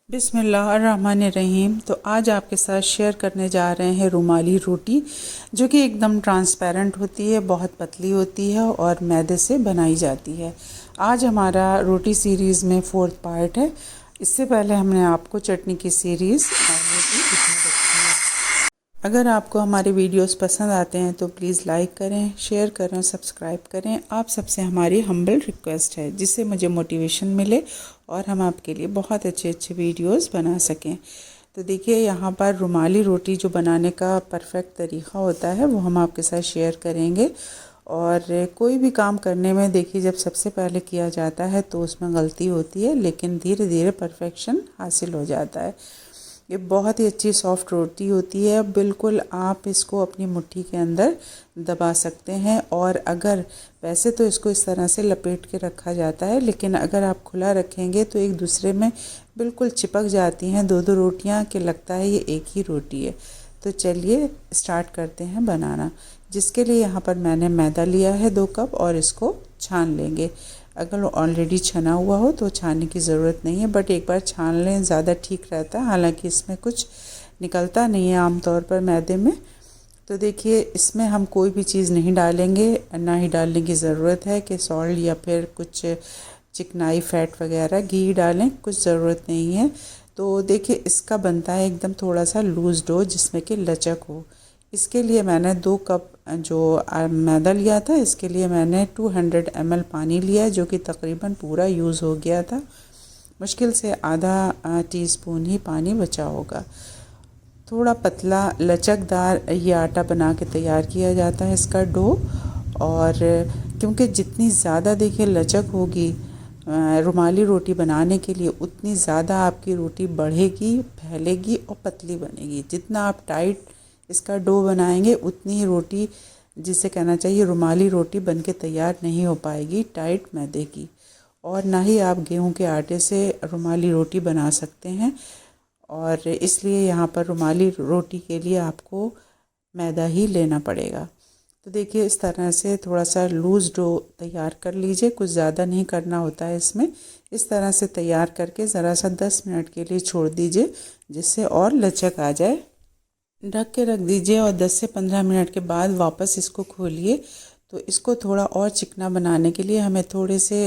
बिस्मिल्लाहिर्रहमानिर्रहीम। तो आज आपके साथ शेयर करने जा रहे हैं रुमाली रोटी, जो कि एकदम ट्रांसपेरेंट होती है, बहुत पतली होती है और मैदे से बनाई जाती है। आज हमारा रोटी सीरीज़ में 4th पार्ट है। इससे पहले हमने आपको चटनी की सीरीज़ और रोटी दिखा रखी है। अगर आपको हमारे वीडियोस पसंद आते हैं तो प्लीज़ लाइक करें, शेयर करें, सब्सक्राइब करें। आप सबसे हमारी हम्बल रिक्वेस्ट है, जिससे मुझे मोटिवेशन मिले और हम आपके लिए बहुत अच्छे अच्छे वीडियोस बना सकें। तो देखिए, यहाँ पर रुमाली रोटी जो बनाने का परफेक्ट तरीक़ा होता है वो हम आपके साथ शेयर करेंगे। और कोई भी काम करने में देखिए, जब सबसे पहले किया जाता है तो उसमें गलती होती है, लेकिन धीरे धीरे परफेक्शन हासिल हो जाता है। ये बहुत ही अच्छी सॉफ्ट रोटी होती है। बिल्कुल आप इसको अपनी मुट्ठी के अंदर दबा सकते हैं। और अगर वैसे तो इसको इस तरह से लपेट के रखा जाता है, लेकिन अगर आप खुला रखेंगे तो एक दूसरे में बिल्कुल चिपक जाती हैं दो दो रोटियां, कि लगता है ये एक ही रोटी है। तो चलिए स्टार्ट करते हैं बनाना। जिसके लिए यहाँ पर मैंने मैदा लिया है 2 कप, और इसको छान लेंगे। अगर ऑलरेडी छना हुआ हो तो छानने की ज़रूरत नहीं है, बट एक बार छान लें ज़्यादा ठीक रहता है। हालांकि इसमें कुछ निकलता नहीं है आमतौर पर मैदे में। तो देखिए, इसमें हम कोई भी चीज़ नहीं डालेंगे, ना ही डालने की ज़रूरत है कि सॉल्ट या फिर कुछ चिकनाई फैट वगैरह घी डालें, कुछ ज़रूरत नहीं है। तो देखिए, इसका बनता है एकदम थोड़ा सा लूज़ डो, जिसमें कि लचक हो। इसके लिए मैंने 2 कप जो मैदा लिया था, इसके लिए मैंने 200 ml पानी लिया, जो कि तकरीबन पूरा यूज़ हो गया था। मुश्किल से आधा टीस्पून ही पानी बचा होगा। थोड़ा पतला लचकदार ये आटा बना के तैयार किया जाता है, इसका डो। और क्योंकि जितनी ज़्यादा देखिए लचक होगी रुमाली रोटी बनाने के लिए, उतनी ज़्यादा आपकी रोटी बढ़ेगी, फैलेगी और पतली बनेगी। जितना आप टाइट इसका डो बनाएंगे, उतनी ही रोटी, जिसे कहना चाहिए रुमाली रोटी, बन के तैयार नहीं हो पाएगी टाइट मैदे की। और ना ही आप गेहूं के आटे से रुमाली रोटी बना सकते हैं। और इसलिए यहाँ पर रुमाली रोटी के लिए आपको मैदा ही लेना पड़ेगा। तो देखिए, इस तरह से थोड़ा सा लूज़ डो तैयार कर लीजिए। कुछ ज़्यादा नहीं करना होता है इसमें। इस तरह से तैयार करके ज़रा सा 10 मिनट के लिए छोड़ दीजिए, जिससे और लचक आ जाए। ढक के रख दीजिए और 10 से 15 मिनट के बाद वापस इसको खोलिए। तो इसको थोड़ा और चिकना बनाने के लिए हमें थोड़े से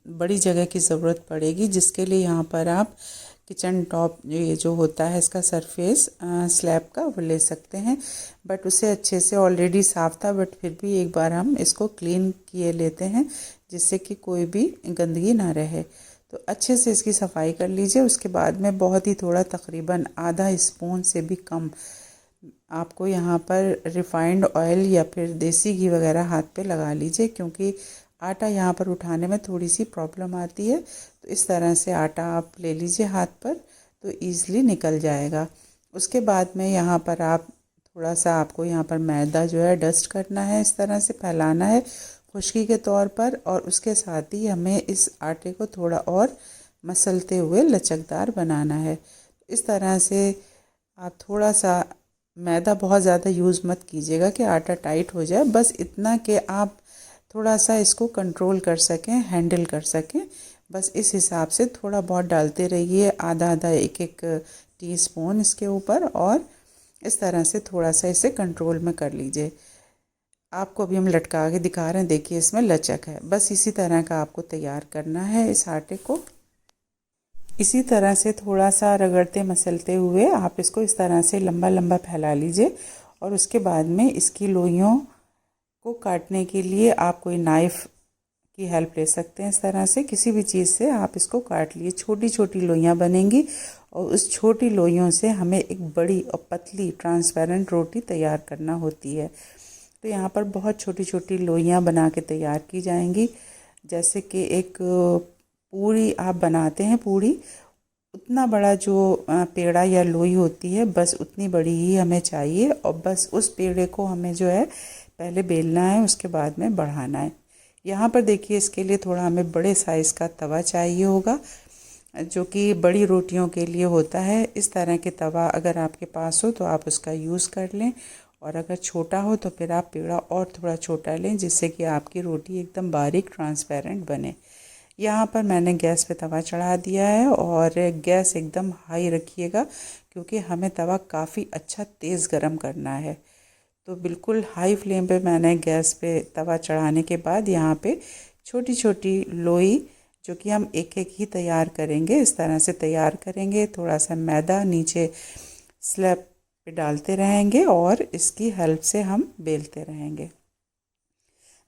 बड़ी जगह की ज़रूरत पड़ेगी, जिसके लिए यहाँ पर आप किचन टॉप ये जो होता है इसका सरफेस स्लैब का, वो ले सकते हैं। बट उसे अच्छे से ऑलरेडी साफ़ था, बट फिर भी एक बार हम इसको क्लीन किए लेते हैं, जिससे कि कोई भी गंदगी ना रहे। तो अच्छे से इसकी सफाई कर लीजिए। उसके बाद में बहुत ही थोड़ा, तकरीबन आधा स्पून से भी कम, आपको यहाँ पर रिफ़ाइंड ऑयल या फिर देसी घी वगैरह हाथ पे लगा लीजिए, क्योंकि आटा यहाँ पर उठाने में थोड़ी सी प्रॉब्लम आती है। तो इस तरह से आटा आप ले लीजिए हाथ पर, तो ईज़िली निकल जाएगा। उसके बाद में यहाँ पर आप थोड़ा सा, आपको यहाँ पर मैदा जो है डस्ट करना है, इस तरह से फैलाना है खुश्की के तौर पर। और उसके साथ ही हमें इस आटे को थोड़ा और मसलते हुए लचकदार बनाना है। इस तरह से आप थोड़ा सा, मैदा बहुत ज़्यादा यूज़ मत कीजिएगा कि आटा टाइट हो जाए, बस इतना कि आप थोड़ा सा इसको कंट्रोल कर सकें, हैंडल कर सकें। बस इस हिसाब से थोड़ा बहुत डालते रहिए, आधा आधा एक एक टीस्पून इसके ऊपर, और इस तरह से थोड़ा सा इसे कंट्रोल में कर लीजिए। आपको अभी हम लटका के दिखा रहे हैं, देखिए इसमें लचक है। बस इसी तरह का आपको तैयार करना है इस आटे को। इसी तरह से थोड़ा सा रगड़ते मसलते हुए आप इसको इस तरह से लंबा लंबा फैला लीजिए। और उसके बाद में इसकी लोइयों को काटने के लिए आप कोई नाइफ़ की हेल्प ले सकते हैं। इस तरह से किसी भी चीज़ से आप इसको काट लिए, छोटी छोटी लोइयाँ बनेंगी, और उस छोटी लोइयों से हमें एक बड़ी और पतली ट्रांसपेरेंट रोटी तैयार करना होती है। तो यहाँ पर बहुत छोटी छोटी लोइयाँ बना के तैयार की जाएंगी। जैसे कि एक पूरी आप बनाते हैं, पूरी उतना बड़ा जो पेड़ा या लोई होती है, बस उतनी बड़ी ही हमें चाहिए। और बस उस पेड़े को हमें जो है पहले बेलना है, उसके बाद में बढ़ाना है। यहाँ पर देखिए, इसके लिए थोड़ा हमें बड़े साइज़ का तवा चाहिए होगा, जो कि बड़ी रोटियों के लिए होता है। इस तरह के तवा अगर आपके पास हो तो आप उसका यूज़ कर लें, और अगर छोटा हो तो फिर आप पेड़ा और थोड़ा छोटा लें, जिससे कि आपकी रोटी एकदम बारीक ट्रांसपेरेंट बने। यहाँ पर मैंने गैस पे तवा चढ़ा दिया है और गैस एकदम हाई रखिएगा क्योंकि हमें तवा काफ़ी अच्छा तेज़ गरम करना है। तो बिल्कुल हाई फ्लेम पे मैंने गैस पे तवा चढ़ाने के बाद यहाँ पे छोटी छोटी लोई जो कि हम एक एक ही तैयार करेंगे, इस तरह से तैयार करेंगे। थोड़ा सा मैदा नीचे स्लैब पे डालते रहेंगे और इसकी हेल्प से हम बेलते रहेंगे।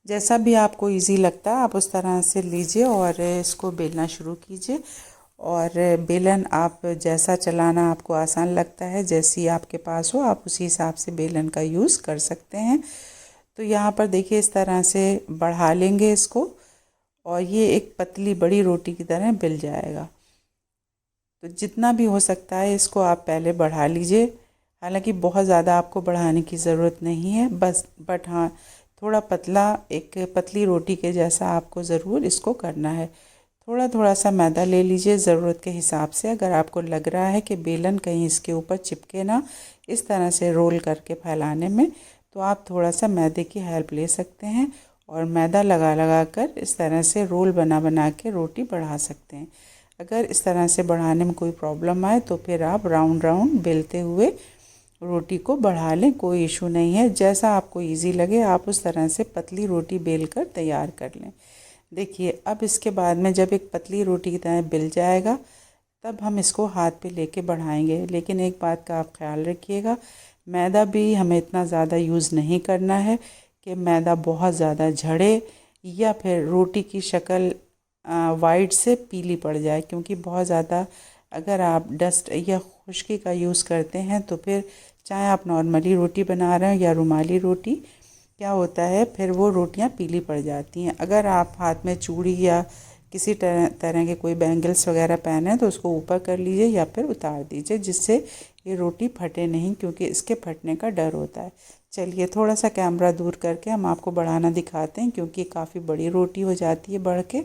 जैसा भी आपको इजी लगता है आप उस तरह से लीजिए और इसको बेलना शुरू कीजिए। और बेलन आप जैसा चलाना आपको आसान लगता है, जैसी आपके पास हो आप उसी हिसाब से बेलन का यूज़ कर सकते हैं। तो यहाँ पर देखिए इस तरह से बढ़ा लेंगे इसको और ये एक पतली बड़ी रोटी की तरह बेल जाएगा। तो जितना भी हो सकता है इसको आप पहले बढ़ा लीजिए। हालांकि बहुत ज़्यादा आपको बढ़ाने की ज़रूरत नहीं है, बट हाँ थोड़ा पतला, एक पतली रोटी के जैसा आपको ज़रूर इसको करना है। थोड़ा थोड़ा सा मैदा ले लीजिए ज़रूरत के हिसाब से। अगर आपको लग रहा है कि बेलन कहीं इसके ऊपर चिपके ना इस तरह से रोल करके फैलाने में, तो आप थोड़ा सा मैदे की हेल्प ले सकते हैं और मैदा लगा लगा कर इस तरह से रोल बना बना के रोटी बढ़ा सकते हैं। अगर इस तरह से बढ़ाने में कोई प्रॉब्लम आए तो फिर आप राउंड राउंड बेलते हुए रोटी को बढ़ा लें, कोई इशू नहीं है। जैसा आपको इजी लगे आप उस तरह से पतली रोटी बेल कर तैयार कर लें। देखिए अब इसके बाद में जब एक पतली रोटी की तरह बेल जाएगा तब हम इसको हाथ पे लेके बढ़ाएंगे। लेकिन एक बात का आप ख्याल रखिएगा, मैदा भी हमें इतना ज़्यादा यूज़ नहीं करना है कि मैदा बहुत ज़्यादा झड़े या फिर रोटी की शक्ल वाइट से पीली पड़ जाए। क्योंकि बहुत ज़्यादा अगर आप डस्ट या खुश्की का यूज़ करते हैं तो फिर चाहे आप नॉर्मली रोटी बना रहे हो या रुमाली रोटी, क्या होता है फिर वो रोटियां पीली पड़ जाती हैं। अगर आप हाथ में चूड़ी या किसी तरह के कोई बैंगल्स वगैरह पहने तो उसको ऊपर कर लीजिए या फिर उतार दीजिए, जिससे ये रोटी फटे नहीं, क्योंकि इसके फटने का डर होता है। चलिए थोड़ा सा कैमरा दूर करके हम आपको बढ़ाना दिखाते हैं, क्योंकि काफ़ी बड़ी रोटी हो जाती है बढ़ के,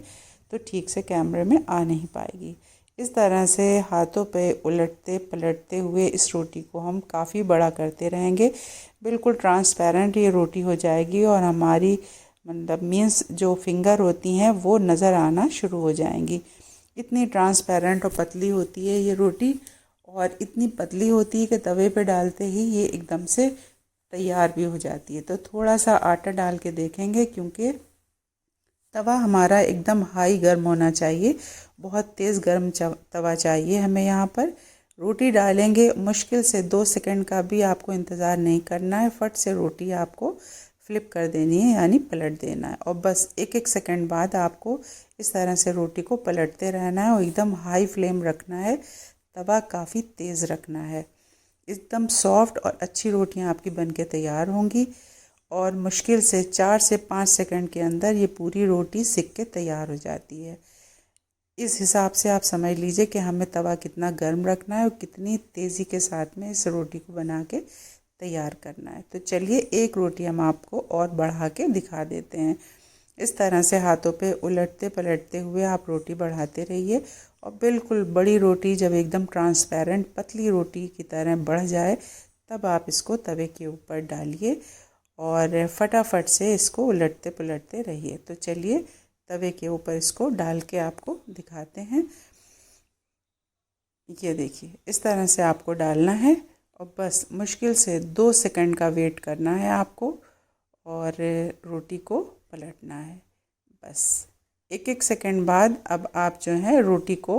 तो ठीक से कैमरे में आ नहीं पाएगी। इस तरह से हाथों पे उलटते पलटते हुए इस रोटी को हम काफ़ी बड़ा करते रहेंगे। बिल्कुल ट्रांसपेरेंट ये रोटी हो जाएगी और हमारी मतलब मीन्स जो फिंगर होती हैं वो नज़र आना शुरू हो जाएंगी। इतनी ट्रांसपेरेंट और पतली होती है ये रोटी, और इतनी पतली होती है कि तवे पे डालते ही ये एकदम से तैयार भी हो जाती है। तो थोड़ा सा आटा डाल के देखेंगे, क्योंकि तवा हमारा एकदम हाई गर्म होना चाहिए, बहुत तेज़ गर्म तवा चाहिए हमें। यहाँ पर रोटी डालेंगे, मुश्किल से 2 सेकंड का भी आपको इंतज़ार नहीं करना है, फट से रोटी आपको फ्लिप कर देनी है, यानी पलट देना है। और बस एक एक सेकंड बाद आपको इस तरह से रोटी को पलटते रहना है और एकदम हाई फ्लेम रखना है, तवा काफ़ी तेज़ रखना है। एकदम सॉफ्ट और अच्छी रोटियाँ आपकी बनके तैयार होंगी और मुश्किल से 4 से 5 सेकंड के अंदर ये पूरी रोटी सिक के तैयार हो जाती है। इस हिसाब से आप समझ लीजिए कि हमें तवा कितना गर्म रखना है और कितनी तेज़ी के साथ में इस रोटी को बना के तैयार करना है। तो चलिए एक रोटी हम आपको और बढ़ा के दिखा देते हैं। इस तरह से हाथों पे उलटते पलटते हुए आप रोटी बढ़ाते रहिए और बिल्कुल बड़ी रोटी जब एकदम ट्रांसपेरेंट पतली रोटी की तरह बढ़ जाए तब आप इसको तवे के ऊपर डालिए और फटाफट से इसको उलटते पलटते रहिए। तो चलिए तवे के ऊपर इसको डाल के आपको दिखाते हैं। ये देखिए इस तरह से आपको डालना है और बस मुश्किल से 2 सेकंड का वेट करना है आपको और रोटी को पलटना है। बस एक एक सेकंड बाद अब आप जो है रोटी को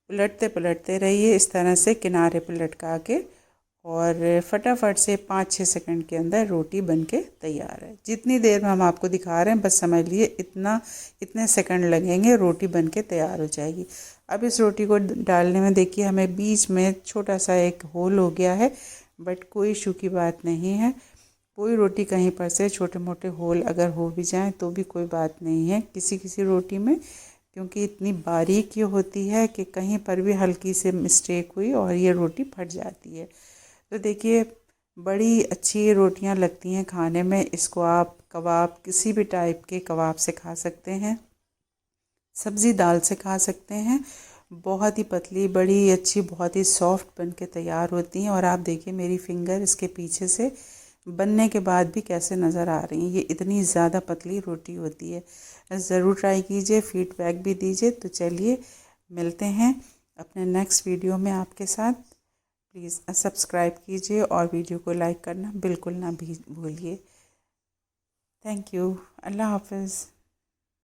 उलटते पलटते रहिए इस तरह से किनारे पे लटका के, और फटाफट से 5-6 सेकंड के अंदर रोटी बनके तैयार है। जितनी देर में हम आपको दिखा रहे हैं बस समझ लिए इतने सेकंड लगेंगे, रोटी बनके तैयार हो जाएगी। अब इस रोटी को डालने में देखिए हमें बीच में छोटा सा एक होल हो गया है, बट कोई इशू की बात नहीं है। कोई रोटी कहीं पर से छोटे मोटे होल अगर हो भी जाएं तो भी कोई बात नहीं है किसी किसी रोटी में, क्योंकि इतनी बारीक ये होती है कि कहीं पर भी हल्की से मिस्टेक हुई और ये रोटी फट जाती है। तो देखिए बड़ी अच्छी रोटियां लगती हैं खाने में। इसको आप कबाब, किसी भी टाइप के कबाब से खा सकते हैं, सब्ज़ी दाल से खा सकते हैं। बहुत ही पतली, बड़ी अच्छी, बहुत ही सॉफ्ट बन के तैयार होती हैं। और आप देखिए मेरी फिंगर इसके पीछे से बनने के बाद भी कैसे नज़र आ रही हैं। ये इतनी ज़्यादा पतली रोटी होती है। ज़रूर ट्राई कीजिए, फीडबैक भी दीजिए। तो चलिए मिलते हैं अपने नेक्स्ट वीडियो में आपके साथ। प्लीज़ सब्सक्राइब कीजिए और वीडियो को लाइक करना बिल्कुल ना भी भूलिए। Thank you. अल्लाह हाफ़िज़।